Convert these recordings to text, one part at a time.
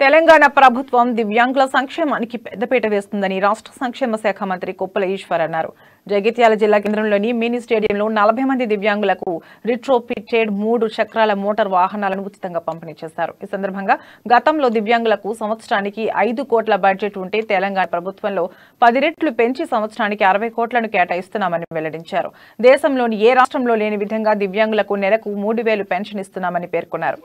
తెలంగాణ ప్రభుత్వం దివ్యాంగుల సంక్షేమానికి పెద్దపీట వేస్తుందని రాష్ట్ర సంక్షేమ శాఖ మంత్రి కొప్పుల ఈశ్వర్ అన్నారు. జగిత్యాల జిల్లా కేంద్రంలోని మినీ స్టేడియంలో 40 మంది దివ్యాంగులకు రిట్రోఫిటెడ్ 3 చక్రాల మోటార్ వాహనాలను ఉచితంగా పంపిణీ చేశారు. ఈ సందర్భంగా గతంలో దివ్యాంగులకు సంవత్సరానికి 5 కోట్ల బడ్జెట్ ఉంటే తెలంగాణ ప్రభుత్వంలో 10 రెట్లు పెంచి సంవత్సరానికి 60 కోట్లను కేటాయిస్తున్నామని వెల్లడించారు. దేశంలోని ఏ రాష్ట్రంలో లేని విధంగా దివ్యాంగులకు నెలకు 3000 పెన్షన్ ఇస్తున్నామని పేర్కొన్నారు.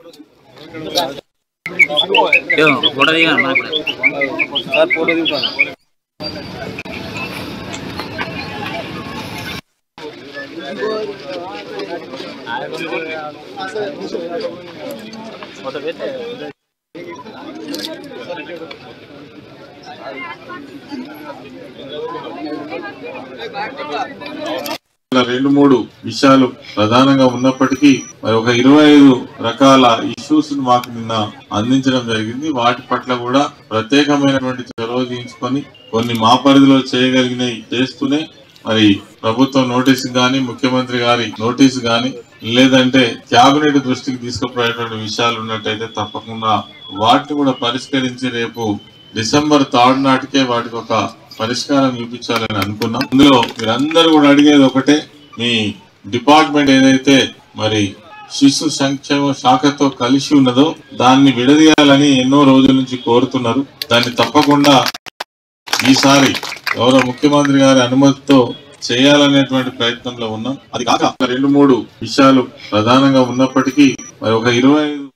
రెండు మూడు విషయాలు ప్రధానంగా ఉన్నప్పటికీ మరి ఒక 25 రకాల ఇష్యూస్ మాకు నిన్న అందించడం జరిగింది. వాటి పట్ల కూడా ప్రత్యేకమైనటువంటి చొరవ తీసుకొని కొన్ని మా పరిధిలో చేయగలిగినవి చేస్తూనే మరి ప్రభుత్వం నోటీసు గాని ముఖ్యమంత్రి గారి నోటీసు గాని లేదంటే కేబినెట్ దృష్టికి తీసుకుపోయేటువంటి విషయాలు ఉన్నట్టయితే తప్పకుండా వాటిని కూడా పరిష్కరించి రేపు డిసెంబర్ 3 నాటికే వాటికి ఒక పరిష్కారం చూపించాలని అనుకున్నాం. ఇందులో మీరందరూ కూడా అడిగేది ఒకటే, మీ డిపార్ట్మెంట్ ఏదైతే మరి శిశు సంక్షేమ శాఖతో కలిసి ఉన్నదో దాన్ని విడదీయాలని ఎన్నో రోజుల నుంచి కోరుతున్నారు. దాన్ని తప్పకుండా ఈసారి గౌరవ ముఖ్యమంత్రి గారి అనుమతితో చేయాలనేటువంటి ప్రయత్నంలో ఉన్నాం. అది కాక 2-3 విషయాలు ప్రధానంగా ఉన్నప్పటికీ మరి ఒక 25